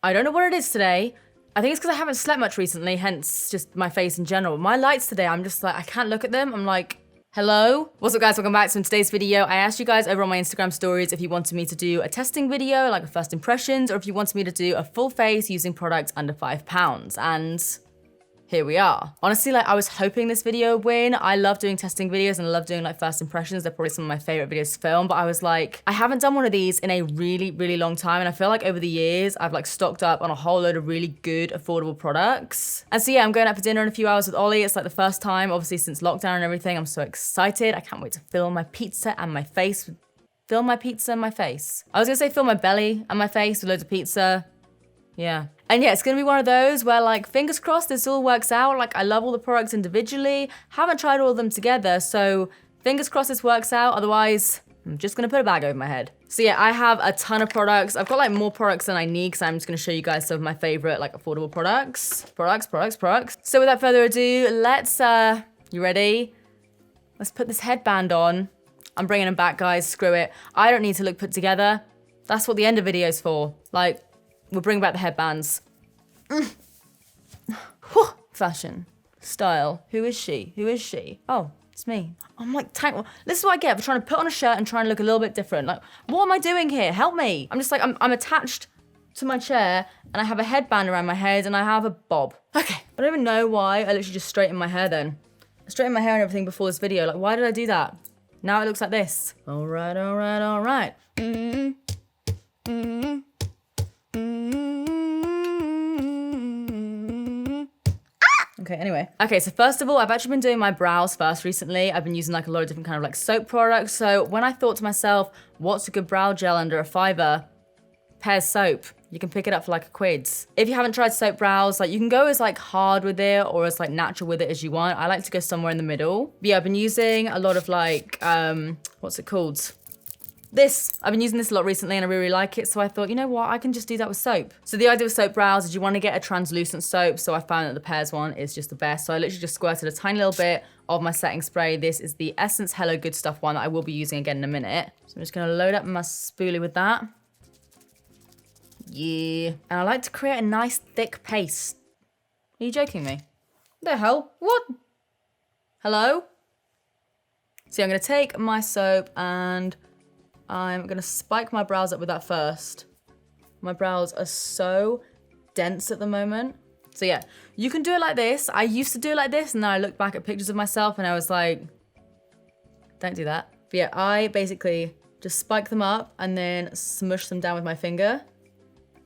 I don't know what it is today. I think it's because I haven't slept much recently, hence just my face in general. My lights today, I'm just like, I can't look at them. I'm like, hello? What's up guys, welcome back. So in today's video, I asked you guys over on my Instagram stories if you wanted me to do a testing video, like a first impressions, or if you wanted me to do a full face using products under £5. And here we are. Honestly, like I was hoping this video would win. I love doing testing videos and I love doing like first impressions. They're probably some of my favorite videos to film, but I was like, I haven't done one of these in a really, really long time. And I feel like over the years, I've like stocked up on a whole load of really good, affordable products. And so yeah, I'm going out for dinner in a few hours with Ollie. It's like the first time, obviously since lockdown and everything. I'm so excited. I can't wait to film my pizza and my face. Film my pizza and my face. I was gonna say film my belly and my face with loads of pizza. Yeah. And yeah, it's gonna be one of those where like, fingers crossed this all works out. Like I love all the products individually, haven't tried all of them together. So fingers crossed this works out. Otherwise, I'm just gonna put a bag over my head. So yeah, I have a ton of products. I've got like more products than I need because I'm just gonna show you guys some of my favorite like affordable products. Products. So without further ado, let's, you ready? Let's put this headband on. I'm bringing them back, guys, screw it. I don't need to look put together. That's what the end of video's for. Like, we'll bring back the headbands. Fashion. Style. Who is she? Who is she? Oh, it's me. I'm like, this is what I get for trying to put on a shirt and trying to look a little bit different. Like, what am I doing here? Help me. I'm just like, I'm attached to my chair and I have a headband around my head and I have a bob. Okay, I don't even know why I literally just straightened my hair then. I straightened my hair and everything before this video. Like, why did I do that? Now it looks like this. All right. Okay, anyway. Okay, so first of all, I've actually been doing my brows first recently. I've been using like a lot of different kind of like soap products. So when I thought to myself, what's a good brow gel under a fiver? Pears soap. You can pick it up for like a quid. If you haven't tried soap brows, like you can go as like hard with it or as like natural with it as you want. I like to go somewhere in the middle. But yeah, I've been using a lot of like, what's it called? I've been using this a lot recently and I really like it. So I thought, you know what? I can just do that with soap. So the idea with soap brows is you want to get a translucent soap. So I found that the Pears one is just the best. So I literally just squirted a tiny little bit of my setting spray. This is the Essence Hello Good Stuff one that I will be using again in a minute. So I'm just going to load up my spoolie with that. Yeah. And I like to create a nice thick paste. Are you joking me? What the hell? What? Hello? So I'm going to take my soap and I'm gonna spike my brows up with that first. My brows are so dense at the moment. So yeah, you can do it like this. I used to do it like this and then I looked back at pictures of myself and I was like, don't do that. But yeah, I basically just spike them up and then smush them down with my finger.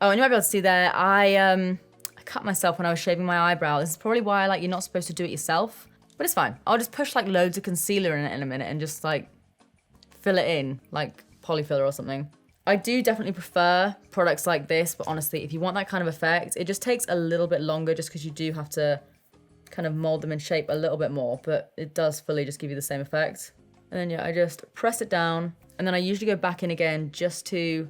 Oh, and you might be able to see there, I cut myself when I was shaving my eyebrow. This is probably why like you're not supposed to do it yourself, but it's fine. I'll just push like loads of concealer in it in a minute and just like fill it in like polyfiller or something. I do definitely prefer products like this, but honestly, if you want that kind of effect, it just takes a little bit longer just because you do have to kind of mold them in shape a little bit more, but it does fully just give you the same effect. And then yeah, I just press it down and then I usually go back in again just to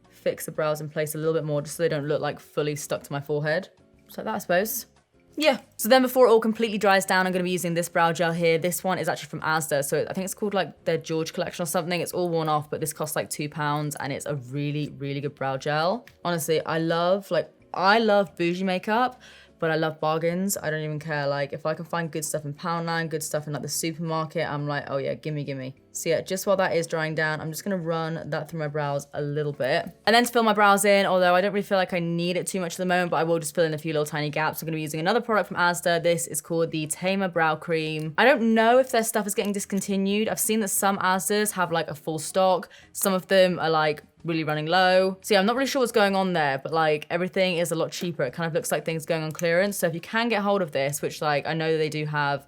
fix the brows in place a little bit more just so they don't look like fully stuck to my forehead. Just like that, I suppose. Yeah, so then before it all completely dries down, I'm going to be using this brow gel here. This one is actually from Asda, so I think it's called like their George collection or something. It's all worn off, but this costs like £2 and it's a really, really good brow gel. Honestly, I love bougie makeup, but I love bargains. I don't even care. Like if I can find good stuff in Poundland, good stuff in like the supermarket, I'm like, oh yeah, gimme. So yeah, just while that is drying down, I'm just gonna run that through my brows a little bit. And then to fill my brows in, although I don't really feel like I need it too much at the moment, but I will just fill in a few little tiny gaps. I'm gonna be using another product from Asda. This is called the Tamer Brow Cream. I don't know if their stuff is getting discontinued. I've seen that some Asdas have like a full stock. Some of them are like really running low. So yeah, I'm not really sure what's going on there, but like everything is a lot cheaper. It kind of looks like things going on clearance. So if you can get hold of this, which like I know they do have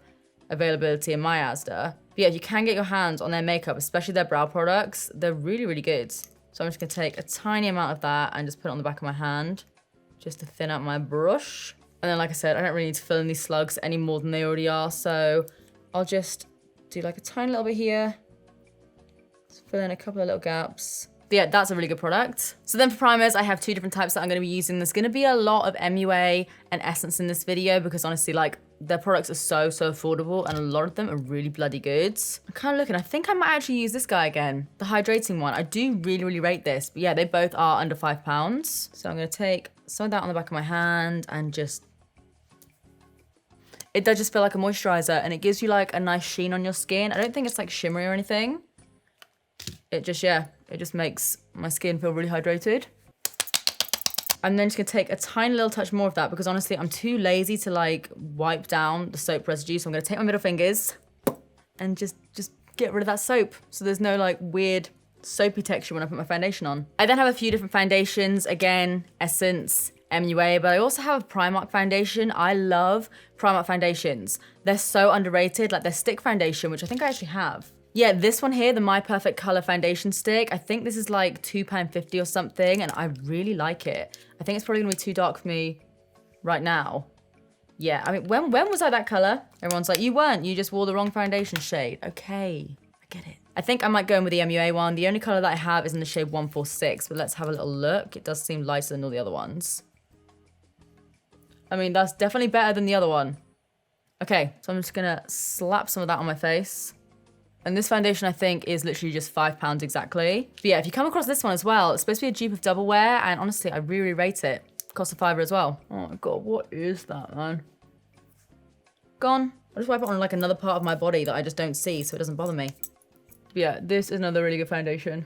availability in my Asda, but yeah, if you can get your hands on their makeup, especially their brow products, they're really, really good. So I'm just gonna take a tiny amount of that and just put it on the back of my hand just to thin out my brush. And then like I said, I don't really need to fill in these slugs any more than they already are. So I'll just do like a tiny little bit here. Just fill in a couple of little gaps. But yeah, that's a really good product. So then for primers, I have two different types that I'm gonna be using. There's gonna be a lot of MUA and Essence in this video because honestly, like their products are so affordable, and a lot of them are really bloody good. I'm kind of looking, I think I might actually use this guy again, the hydrating one. I do really rate this, but yeah, they both are under £5. So I'm gonna take some of that on the back of my hand and just, it does just feel like a moisturizer, and it gives you like a nice sheen on your skin. I don't think it's like shimmery or anything. It just, yeah, it just makes my skin feel really hydrated. I'm then just gonna take a tiny little touch more of that because honestly, I'm too lazy to like wipe down the soap residue. So I'm gonna take my middle fingers and just get rid of that soap. So there's no like weird soapy texture when I put my foundation on. I then have a few different foundations. Again, Essence, MUA, but I also have a Primark foundation. I love Primark foundations. They're so underrated, like their stick foundation, which I think I actually have. Yeah, this one here, the My Perfect Color foundation stick, I think this is like £2.50 or something, and I really like it. I think it's probably gonna be too dark for me right now. Yeah, I mean, when was I that color? Everyone's like, you weren't, you just wore the wrong foundation shade. Okay, I get it. I think I might go in with the MUA one. The only color that I have is in the shade 146, but let's have a little look. It does seem lighter than all the other ones. I mean, that's definitely better than the other one. Okay, so I'm just gonna slap some of that on my face. And this foundation, I think, is literally just £5 exactly. But yeah, if you come across this one as well, it's supposed to be a dupe of Double Wear, and honestly, I really rate it. Cost a £5 as well. Oh my God, what is that, man? Gone. I just wipe it on like another part of my body that I just don't see, so it doesn't bother me. But yeah, this is another really good foundation.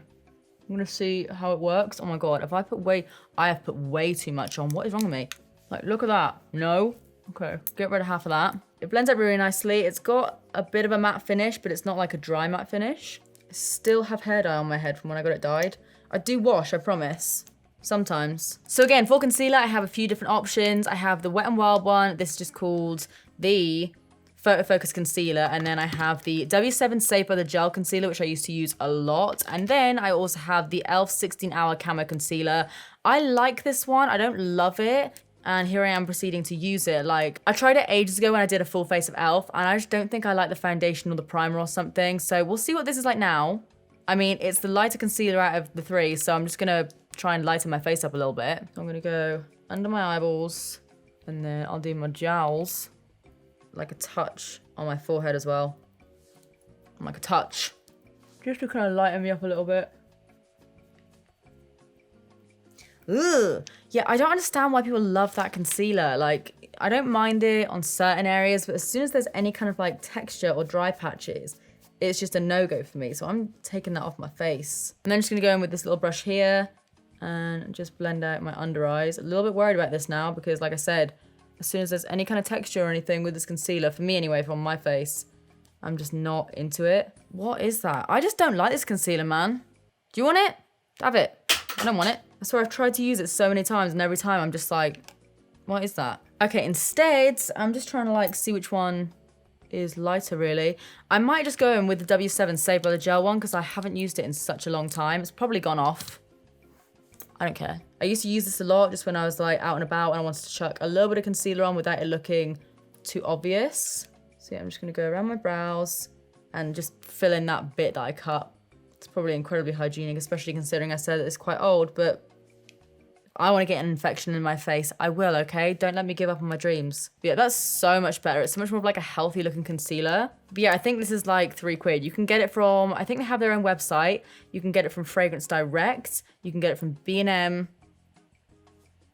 I'm gonna see how it works. Oh my God, I have put way too much on. What is wrong with me? Like, look at that. No. Okay, get rid of half of that. It blends up really nicely. It's got a bit of a matte finish, but it's not like a dry matte finish. I still have hair dye on my head from when I got it dyed. I do wash, I promise. Sometimes. So again, for concealer, I have a few different options. I have the Wet n Wild one. This is just called the Photo Focus Concealer. And then I have the W7 Safe Butter Gel Concealer, which I used to use a lot. And then I also have the e.l.f. 16 Hour Camo Concealer. I like this one. I don't love it. And here I am proceeding to use it. Like, I tried it ages ago when I did a full face of e.l.f. and I just don't think I like the foundation or the primer or something. So we'll see what this is like now. I mean, it's the lighter concealer out of the three, so I'm just gonna try and lighten my face up a little bit. So I'm gonna go under my eyeballs, and then I'll do my jowls, like a touch on my forehead as well. Like a touch. Just to kind of lighten me up a little bit. Ugh. Yeah, I don't understand why people love that concealer. Like, I don't mind it on certain areas, but as soon as there's any kind of like texture or dry patches, it's just a no-go for me. So I'm taking that off my face. And then I'm just gonna go in with this little brush here and just blend out my under eyes. A little bit worried about this now because, like I said, as soon as there's any kind of texture or anything with this concealer, for me anyway, from my face, I'm just not into it. What is that? I just don't like this concealer, man. Do you want it? Have it. I don't want it. I swear I've tried to use it so many times, and every time I'm just like, what is that? Okay, instead, I'm just trying to like see which one is lighter really. I might just go in with the W7 Safe Butter Gel one because I haven't used it in such a long time. It's probably gone off. I don't care. I used to use this a lot just when I was like out and about and I wanted to chuck a little bit of concealer on without it looking too obvious. So yeah, I'm just gonna go around my brows and just fill in that bit that I cut. It's probably incredibly hygienic, especially considering I said that it's quite old, but if I want to get an infection in my face, I will, okay? Don't let me give up on my dreams. But yeah, that's so much better. It's so much more of like a healthy looking concealer. But yeah, I think this is like £3. You can get it from, I think they have their own website. You can get it from Fragrance Direct. You can get it from B&M.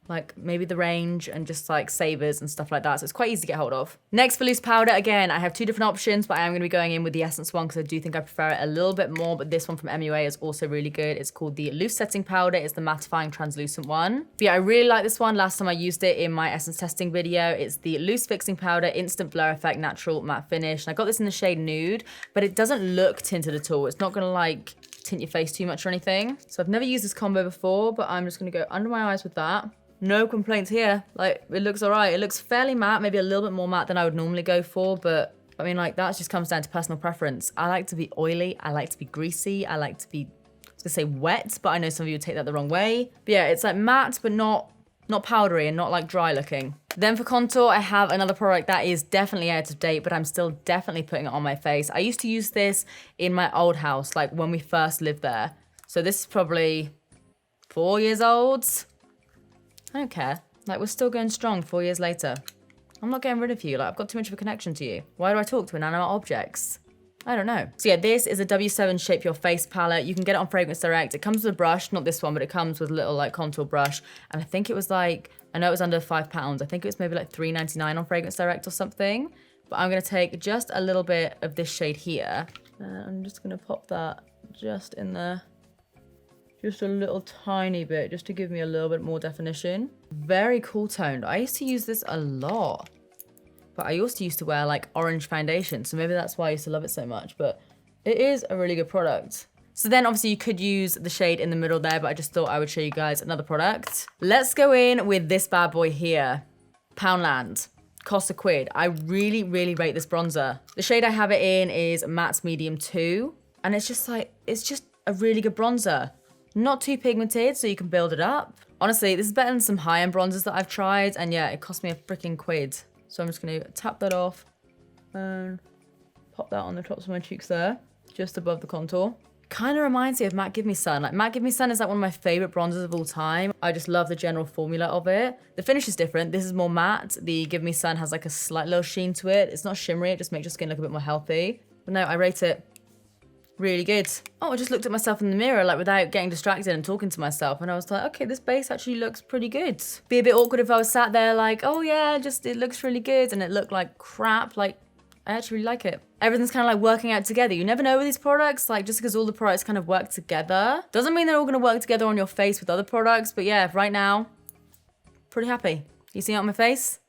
Like maybe The Range and just like Savers and stuff like that. So it's quite easy to get hold of. Next for loose powder, again, I have two different options, but I am going to be going in with the Essence one because I do think I prefer it a little bit more. But this one from MUA is also really good. It's called the Loose Setting Powder. It's the mattifying translucent one. But yeah, I really like this one. Last time I used it in my Essence testing video. It's the Loose Fixing Powder, Instant Blur Effect, Natural Matte Finish. And I got this in the shade Nude, but it doesn't look tinted at all. It's not going to like tint your face too much or anything. So I've never used this combo before, but I'm just going to go under my eyes with that. No complaints here. Like, it looks all right. It looks fairly matte, maybe a little bit more matte than I would normally go for, but I mean, like, that just comes down to personal preference. I like to be oily. I like to be greasy. I like to be, I was gonna say wet, but I know some of you would take that the wrong way. But yeah, it's like matte, but not powdery and not like dry looking. Then for contour, I have another product that is definitely out of date, but I'm still definitely putting it on my face. I used to use this in my old house, like when we first lived there. So this is probably 4 years old. I don't care. Like, we're still going strong 4 years later. I'm not getting rid of you. Like, I've got too much of a connection to you. Why do I talk to inanimate objects? I don't know. So yeah, this is a W7 Shape Your Face palette. You can get it on Fragrance Direct. It comes with a brush, not this one, but it comes with a little like contour brush. And I think it was like, I know it was under £5. I think it was maybe like $3.99 on Fragrance Direct or something. But I'm gonna take just a little bit of this shade here. And I'm just gonna pop that just in there. Just a little tiny bit, just to give me a little bit more definition. Very cool toned. I used to use this a lot. But I also used to wear like orange foundation, so maybe that's why I used to love it so much, but it is a really good product. So then obviously you could use the shade in the middle there, but I just thought I would show you guys another product. Let's go in with this bad boy here. Poundland, cost a quid. I really, really rate this bronzer. The shade I have it in is Matte Medium 2, and it's just like, it's just a really good bronzer. Not too pigmented, so you can build it up. Honestly, this is better than some high-end bronzers that I've tried, and yeah, it cost me a freaking quid. So I'm just going to tap that off and pop that on the tops of my cheeks there, just above the contour. Kind of reminds me of Matte Give Me Sun. Like, Matte Give Me Sun is like one of my favorite bronzers of all time. I just love the general formula of it. The finish is different. This is more matte. The Give Me Sun has like a slight little sheen to it. It's not shimmery. It just makes your skin look a bit more healthy. But no, I rate it really good. Oh, I just looked at myself in the mirror, like without getting distracted and talking to myself. And I was like, okay, this base actually looks pretty good. Be a bit awkward if I was sat there like, oh yeah, just it looks really good. And it looked like crap. Like, I actually really like it. Everything's kind of like working out together. You never know with these products, like just because all the products kind of work together, doesn't mean they're all going to work together on your face with other products. But yeah, right now, pretty happy. You see it on my face?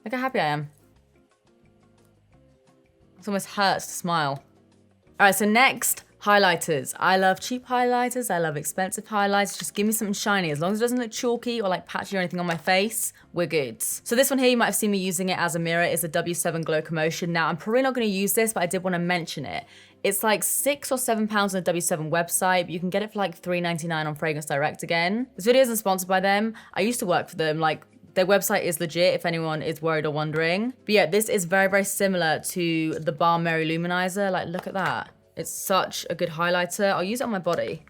Look how happy I am. It almost hurts to smile. All right, so next, highlighters. I love cheap highlighters. I love expensive highlighters. Just give me something shiny. As long as it doesn't look chalky or like patchy or anything on my face, we're good. So this one here, you might have seen me using it as a mirror, is a W7 Glow Commotion. Now, I'm probably not going to use this, but I did want to mention it. It's like £6 or £7 on the W7 website, but you can get it for like $3.99 on Fragrance Direct again. This video isn't sponsored by them. I used to work for them. Like, their website is legit if anyone is worried or wondering. But yeah, this is very, very similar to the Balm Mary Luminizer. Like, look at that. It's such a good highlighter. I'll use it on my body.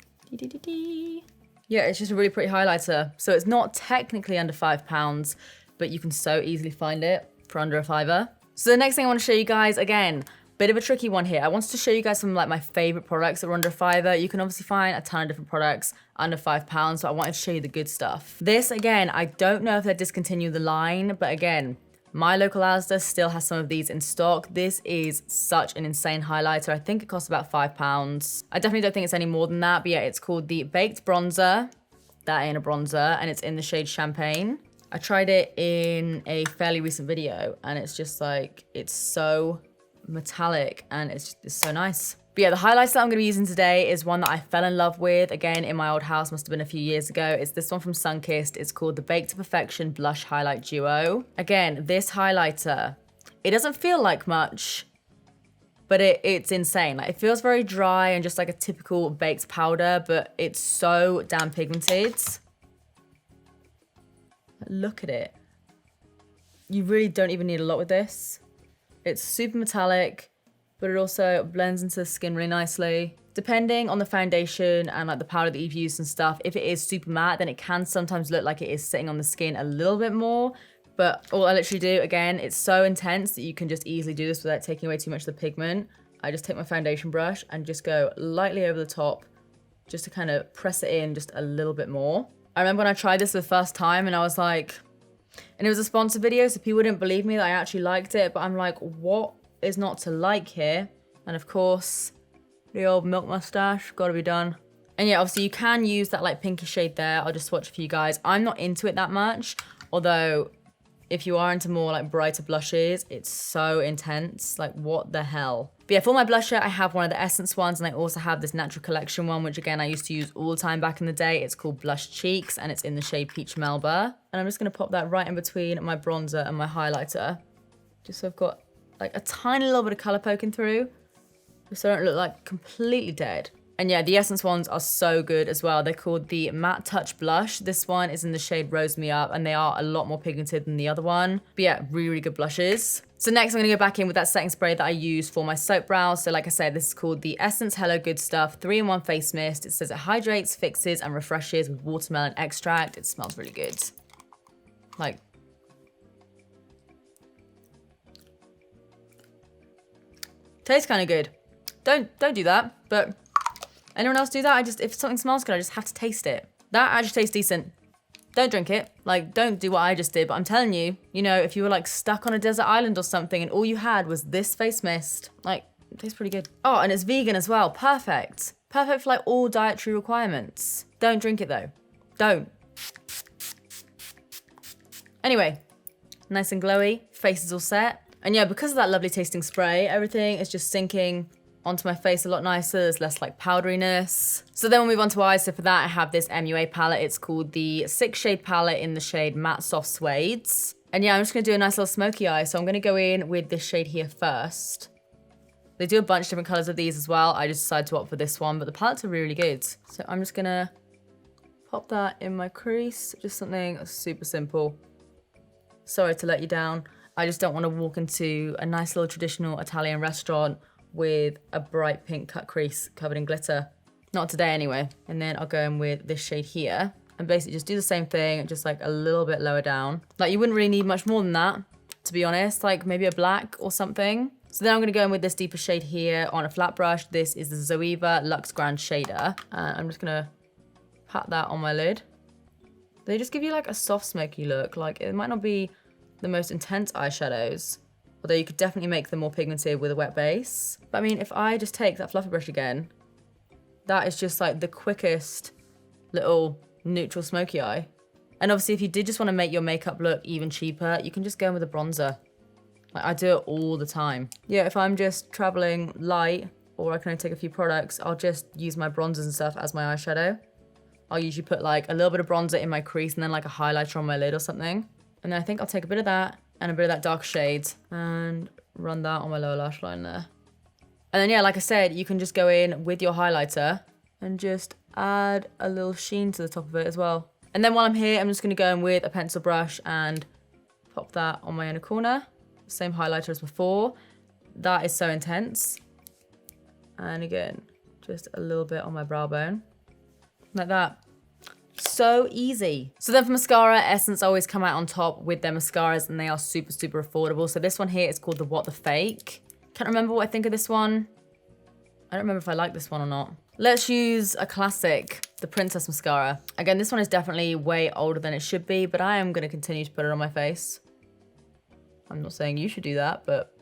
Yeah, it's just a really pretty highlighter. So it's not technically under £5, but you can so easily find it for under a £5. So the next thing I want to show you guys, again, bit of a tricky one here. I wanted to show you guys some like my favorite products that are under a £5. You can obviously find a ton of different products under £5, so I wanted to show you the good stuff. This, again, I don't know if they're discontinuing the line, but again, my local Asda still has some of these in stock. This is such an insane highlighter. I think it costs about £5. I definitely don't think it's any more than that, but yeah, it's called the Baked Bronzer. That ain't a bronzer, and it's in the shade Champagne. I tried it in a fairly recent video, and it's just like, it's so metallic, and it's so nice. But yeah, the highlighter that I'm going to be using today is one that I fell in love with, again, in my old house, must have been a few years ago. It's this one from Sunkissed. It's called the Baked to Perfection Blush Highlight Duo. Again, this highlighter, it doesn't feel like much, but it's insane. Like, it feels very dry and just like a typical baked powder, but it's so damn pigmented. Look at it. You really don't even need a lot with this. It's super metallic, but it also blends into the skin really nicely. Depending on the foundation and like the powder that you've used and stuff, if it is super matte, then it can sometimes look like it is sitting on the skin a little bit more. But all I literally do, again, it's so intense that you can just easily do this without taking away too much of the pigment. I just take my foundation brush and just go lightly over the top, just to kind of press it in just a little bit more. I remember when I tried this the first time and I was like, and it was a sponsored video, so people didn't believe me that I actually liked it, but I'm like, what is not to like here? And of course, the old milk mustache, gotta be done. And yeah, obviously you can use that like pinky shade there. I'll just swatch for you guys. I'm not into it that much, although if you are into more like brighter blushes, it's so intense, like what the hell. But yeah, for my blusher, I have one of the Essence ones, and I also have this Natural Collection one, which again, I used to use all the time back in the day. It's called Blush Cheeks, and it's in the shade Peach Melba. And I'm just gonna pop that right in between my bronzer and my highlighter, just so I've got like a tiny little bit of color poking through, just so I don't look like completely dead. And yeah, the Essence ones are so good as well. They're called the Matte Touch Blush. This one is in the shade Rose Me Up, and they are a lot more pigmented than the other one. But yeah, really, really good blushes. So next I'm gonna go back in with that setting spray that I use for my soap brows. So like I said, this is called the Essence Hello Good Stuff 3-in-1 Face Mist. It says it hydrates, fixes, and refreshes with watermelon extract. It smells really good. Like, Tastes kind of good. Don't do that, but anyone else do that? If something smells good, I just have to taste it. That actually tastes decent. Don't drink it. Like, don't do what I just did, but I'm telling you, you know, if you were like stuck on a desert island or something and all you had was this face mist, like, it tastes pretty good. Oh, and it's vegan as well. Perfect. Perfect for like all dietary requirements. Don't drink it though. Don't. Anyway, nice and glowy, face is all set. And yeah, because of that lovely tasting spray, everything is just sinking onto my face a lot nicer. There's less like powderiness. So then we'll move on to eyes. So for that, I have this MUA palette. It's called the 6 shade palette in the shade Matte Soft Suedes. And yeah, I'm just gonna do a nice little smoky eye. So I'm gonna go in with this shade here first. They do a bunch of different colors of these as well. I just decided to opt for this one, but the palettes are really good. So I'm just gonna pop that in my crease. Just something super simple. Sorry to let you down. I just don't want to walk into a nice little traditional Italian restaurant with a bright pink cut crease covered in glitter. Not today anyway. And then I'll go in with this shade here and basically just do the same thing, just like a little bit lower down. Like you wouldn't really need much more than that, to be honest, like maybe a black or something. So then I'm gonna go in with this deeper shade here on a flat brush. This is the Zoeva Luxe Grand Shader. And I'm just gonna pat that on my lid. They just give you like a soft smoky look. Like it might not be the most intense eyeshadows, although you could definitely make them more pigmented with a wet base. But I mean, if I just take that fluffy brush again, that is just like the quickest little neutral smoky eye. And obviously if you did just want to make your makeup look even cheaper, you can just go in with a bronzer. Like I do it all the time. Yeah, if I'm just traveling light or I can only take a few products, I'll just use my bronzers and stuff as my eyeshadow. I'll usually put like a little bit of bronzer in my crease and then like a highlighter on my lid or something. And then I think I'll take a bit of that and a bit of that dark shade and run that on my lower lash line there. And then yeah, like I said, you can just go in with your highlighter and just add a little sheen to the top of it as well. And then while I'm here, I'm just gonna go in with a pencil brush and pop that on my inner corner. Same highlighter as before. That is so intense. And again, just a little bit on my brow bone. Like that. So easy. So then for mascara, Essence always come out on top with their mascaras and they are super, super affordable. So this one here is called the What the Fake. Can't remember what I think of this one. I don't remember if I like this one or not. Let's use a classic, the Princess Mascara. Again, this one is definitely way older than it should be, but I am gonna continue to put it on my face. I'm not saying you should do that, but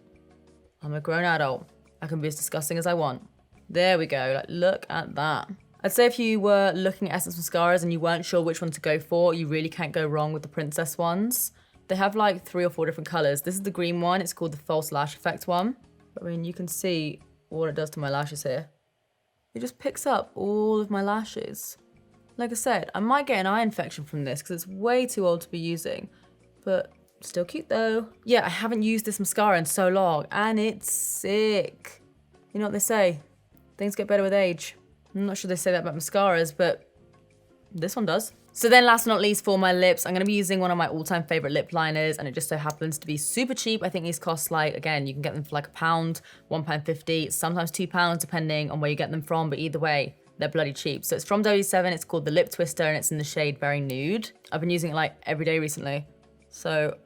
I'm a grown adult. I can be as disgusting as I want. There we go, like look at that. I'd say if you were looking at Essence mascaras and you weren't sure which one to go for, you really can't go wrong with the Princess ones. They have like 3 or 4 different colors. This is the green one, it's called the False Lash Effect one. I mean, you can see what it does to my lashes here. It just picks up all of my lashes. Like I said, I might get an eye infection from this because it's way too old to be using, but still cute though. Yeah, I haven't used this mascara in so long and it's sick. You know what they say, things get better with age. I'm not sure they say that about mascaras, but this one does. So then last but not least for my lips, I'm gonna be using one of my all-time favorite lip liners and it just so happens to be super cheap. I think these cost like, again, you can get them for like £1, £1.50, sometimes £2 depending on where you get them from, but either way, they're bloody cheap. So it's from W7, it's called the Lip Twister and it's in the shade Very Nude. I've been using it like every day recently. So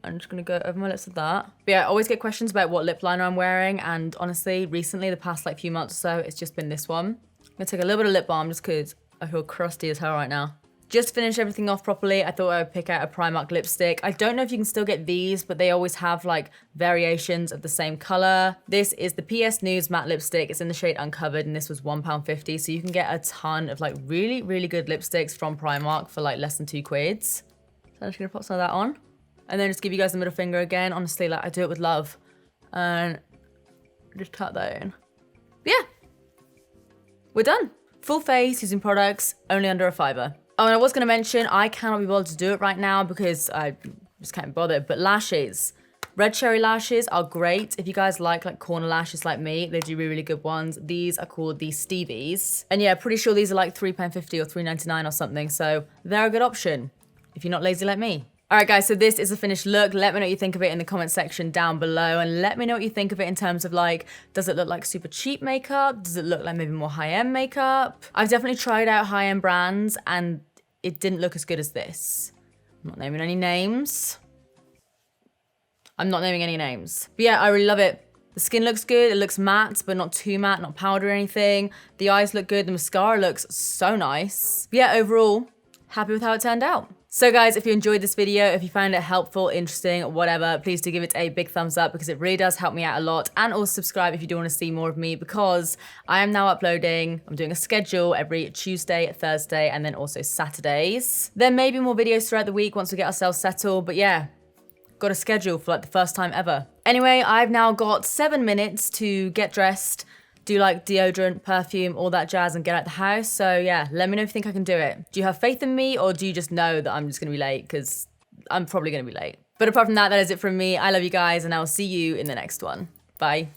I'm just gonna go over my lips with that. But yeah, I always get questions about what lip liner I'm wearing and honestly, recently, the past like few months or so, it's just been this one. I'm gonna take a little bit of lip balm just because I feel crusty as hell right now. Just to finish everything off properly, I thought I would pick out a Primark lipstick. I don't know if you can still get these, but they always have like variations of the same color. This is the PS Nudes matte lipstick. It's in the shade Uncovered and this was £1.50. So you can get a ton of like really, really good lipsticks from Primark for like less than £2. So I'm just gonna pop some of that on. And then just give you guys the middle finger again. Honestly, like I do it with love. And just tuck that in. But yeah. We're done. Full face using products only under £5. Oh, and I was going to mention, I cannot be bothered to do it right now because I just can't bother. But lashes. Red cherry lashes are great. If you guys like corner lashes like me, they do really, really good ones. These are called the STEVIs. And yeah, pretty sure these are like £3.50 or £3.99 or something. So they're a good option if you're not lazy like me. All right, guys, so this is a finished look. Let me know what you think of it in the comment section down below. And let me know what you think of it in terms of like, does it look like super cheap makeup? Does it look like maybe more high-end makeup? I've definitely tried out high-end brands and it didn't look as good as this. I'm not naming any names. But yeah, I really love it. The skin looks good. It looks matte, but not too matte, not powder or anything. The eyes look good. The mascara looks so nice. But yeah, overall, happy with how it turned out. So guys, if you enjoyed this video, if you found it helpful, interesting, whatever, please do give it a big thumbs up because it really does help me out a lot. And also subscribe if you do want to see more of me because I am now uploading, I'm doing a schedule every Tuesday, Thursday, and then also Saturdays. There may be more videos throughout the week once we get ourselves settled, but yeah, got a schedule for like the first time ever. Anyway, I've now got 7 minutes to get dressed, do like deodorant, perfume, all that jazz and get out the house. So yeah, let me know if you think I can do it. Do you have faith in me or do you just know that I'm just gonna be late? Because I'm probably gonna be late. But apart from that, that is it from me. I love you guys and I'll see you in the next one. Bye.